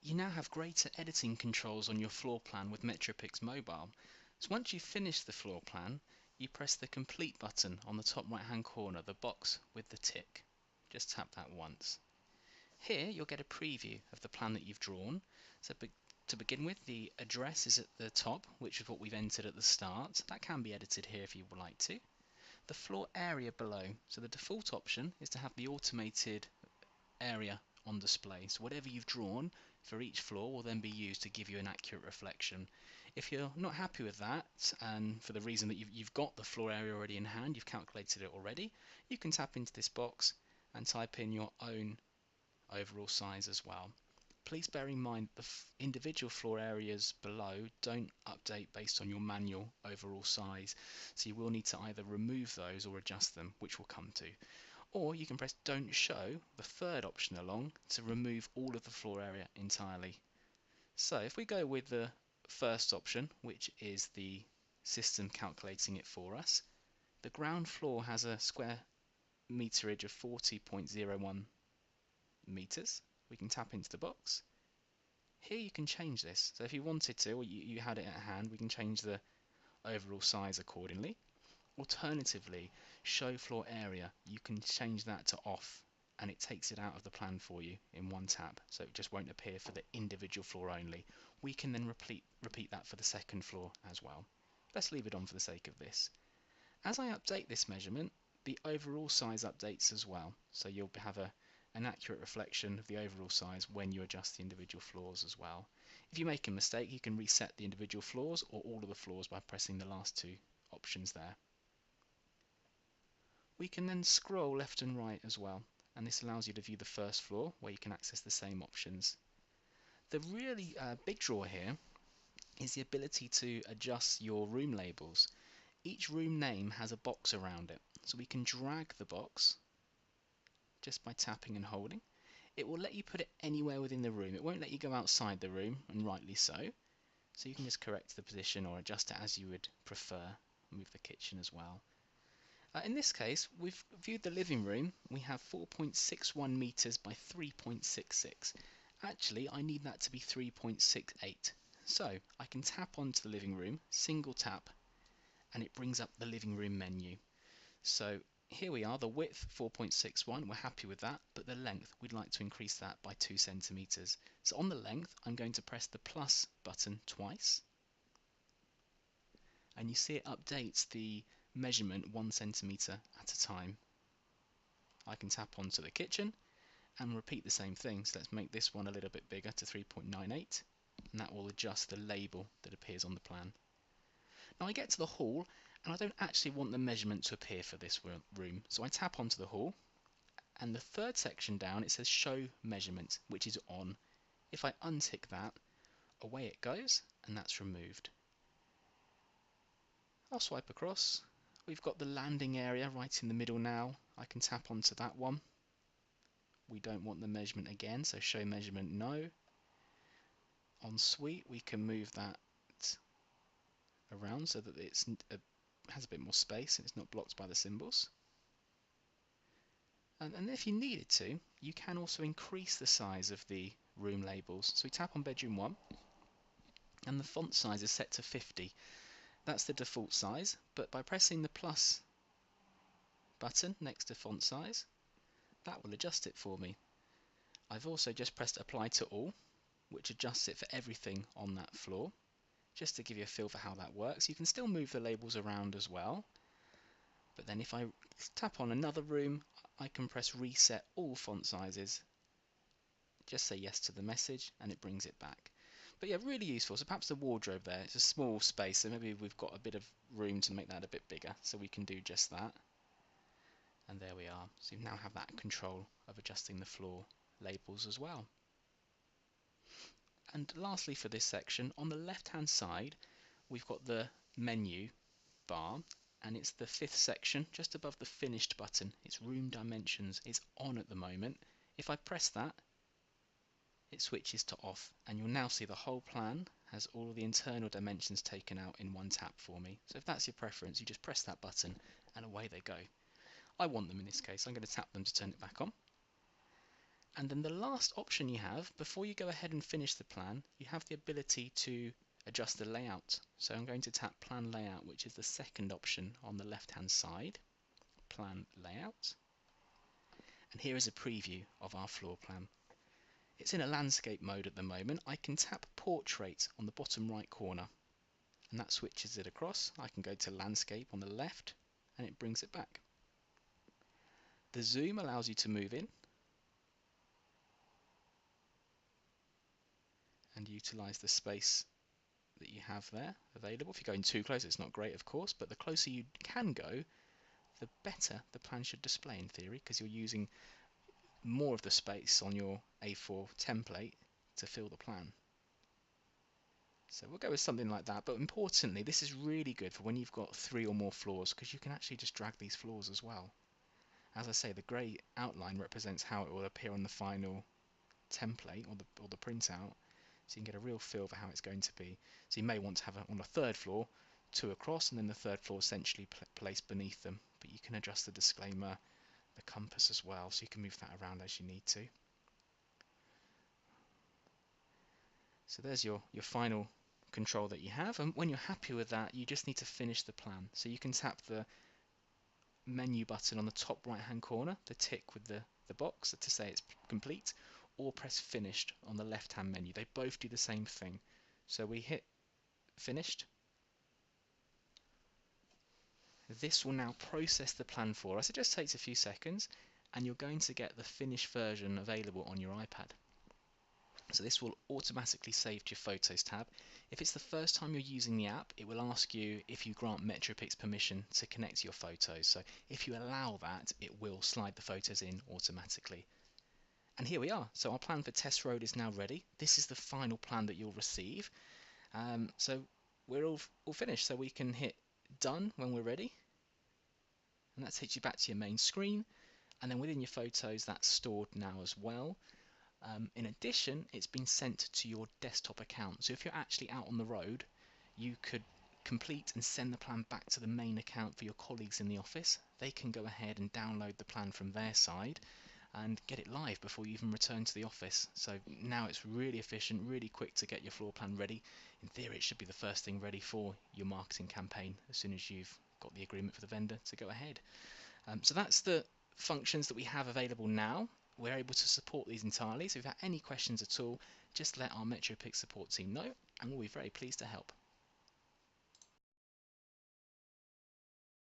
You now have greater editing controls on your floor plan with Metropix Mobile. So once you've finished the floor plan, you press the complete button on the top right hand corner, the box with the tick. Just tap that once. Here you'll get a preview of the plan that you've drawn. So to begin with, the address is at the top, which is what we've entered at the start. That can be edited here if you would like to. The floor area below. So the default option is to have the automated area on display. So whatever you've drawn for each floor will then be used to give you an accurate reflection. If you're not happy with that, and for the reason that you've got the floor area already in hand, you've calculated it already, you can tap into this box and type in your own overall size as well. Please bear in mind the individual floor areas below don't update based on your manual overall size, so you will need to either remove those or adjust them, which we'll come to. Or you can press Don't Show, the third option along, to remove all of the floor area entirely. So if we go with the first option, which is the system calculating it for us, the ground floor has a square meterage of 40.01 meters. We can tap into the box. Here you can change this. So if you wanted to, or you had it at hand, we can change the overall size accordingly. Alternatively, show floor area, you can change that to off and it takes it out of the plan for you in one tap, so it just won't appear for the individual floor only. We can then repeat that for the second floor as well. Let's leave it on for the sake of this. As I update this measurement, the overall size updates as well, so you'll have an accurate reflection of the overall size when you adjust the individual floors as well. If you make a mistake, you can reset the individual floors or all of the floors by pressing the last two options there. We can then scroll left and right as well, and this allows you to view the first floor where you can access the same options. The really big draw here is the ability to adjust your room labels. Each room name has a box around it, so we can drag the box just by tapping and holding. It will let you put it anywhere within the room. It won't let you go outside the room, and rightly so. So you can just correct the position or adjust it as you would prefer. Move the kitchen as well. In this case, we've viewed the living room. We have 4.61 meters by 3.66. Actually, I need that to be 3.68. So I can tap onto the living room, single tap, and it brings up the living room menu. So here we are, the width 4.61, we're happy with that, but the length, we'd like to increase that by 2 centimeters. So on the length, I'm going to press the plus button twice, and you see it updates the measurement 1 centimeter at a time. I can tap onto the kitchen and repeat the same thing. So let's make this one a little bit bigger to 3.98, and that will adjust the label that appears on the plan. Now I get to the hall and I don't actually want the measurement to appear for this room, so I tap onto the hall, and the third section down it says show measurement, which is on. If I untick that, away it goes, and that's removed. I'll swipe across. We've got the landing area right in the middle now. I can tap onto that one. We don't want the measurement again, so show measurement no. On suite we can move that around so that it has a bit more space and it's not blocked by the symbols. And if you needed to, you can also increase the size of the room labels. So we tap on bedroom 1 and the font size is set to 50. That's the default size, but by pressing the plus button next to font size, that will adjust it for me. I've also just pressed apply to all, which adjusts it for everything on that floor, just to give you a feel for how that works. You can still move the labels around as well, but then if I tap on another room, I can press reset all font sizes, just say yes to the message, and it brings it back. But yeah, really useful. So perhaps the wardrobe there, it's a small space, so maybe we've got a bit of room to make that a bit bigger, so we can do just that. And there we are. So you now have that control of adjusting the floor labels as well. And lastly for this section, on the left hand side we've got the menu bar, and it's the 5th section just above the finished button. It's room dimensions. It's on at the moment. If I press that, it switches to off, and you'll now see the whole plan has all of the internal dimensions taken out in one tap for me. So if that's your preference, you just press that button and away they go. I want them in this case. I'm going to tap them to turn it back on. And then the last option you have, before you go ahead and finish the plan, you have the ability to adjust the layout. So I'm going to tap Plan Layout, which is the second option on the left-hand side, Plan Layout. And here is a preview of our floor plan. It's in a landscape mode at the moment. I can tap Portrait on the bottom right corner, and that switches it across. I can go to Landscape on the left, and it brings it back. The zoom allows you to move in and utilize the space that you have there available. If you're going too close, it's not great, of course, but the closer you can go, the better the plan should display in theory, because you're using more of the space on your A4 template to fill the plan. So we'll go with something like that, but importantly, this is really good for when you've got 3 or more floors, because you can actually just drag these floors as well. As I say, the grey outline represents how it will appear on the final template or the printout, so you can get a real feel for how it's going to be. So you may want to have on the 3rd floor 2 across, and then the 3rd floor essentially placed beneath them, but you can adjust the disclaimer, the compass as well, so you can move that around as you need to. So there's your final control that you have, and when you're happy with that, you just need to finish the plan. So you can tap the menu button on the top right hand corner, the tick with the box to say it's complete, or press finished on the left hand menu. They both do the same thing. So we hit finished. This will now process the plan for us. It just takes a few seconds, and you're going to get the finished version available on your iPad. So this will automatically save to your Photos tab. If it's the first time you're using the app, it will ask you if you grant Metropix permission to connect to your photos. So if you allow that, it will slide the photos in automatically. And here we are. So our plan for Test Road is now ready. This is the final plan that you'll receive. So we're all finished. So we can hit done when we're ready. And that takes you back to your main screen. And then within your photos, that's stored now as well. In addition, it's been sent to your desktop account. So if you're actually out on the road, you could complete and send the plan back to the main account for your colleagues in the office. They can go ahead and download the plan from their side and get it live before you even return to the office. So now it's really efficient, really quick to get your floor plan ready. In theory, it should be the first thing ready for your marketing campaign as soon as you've got the agreement for the vendor to go ahead. So that's the functions that we have available now. We're able to support these entirely, so if you have any questions at all, just let our Metropix support team know, and we'll be very pleased to help.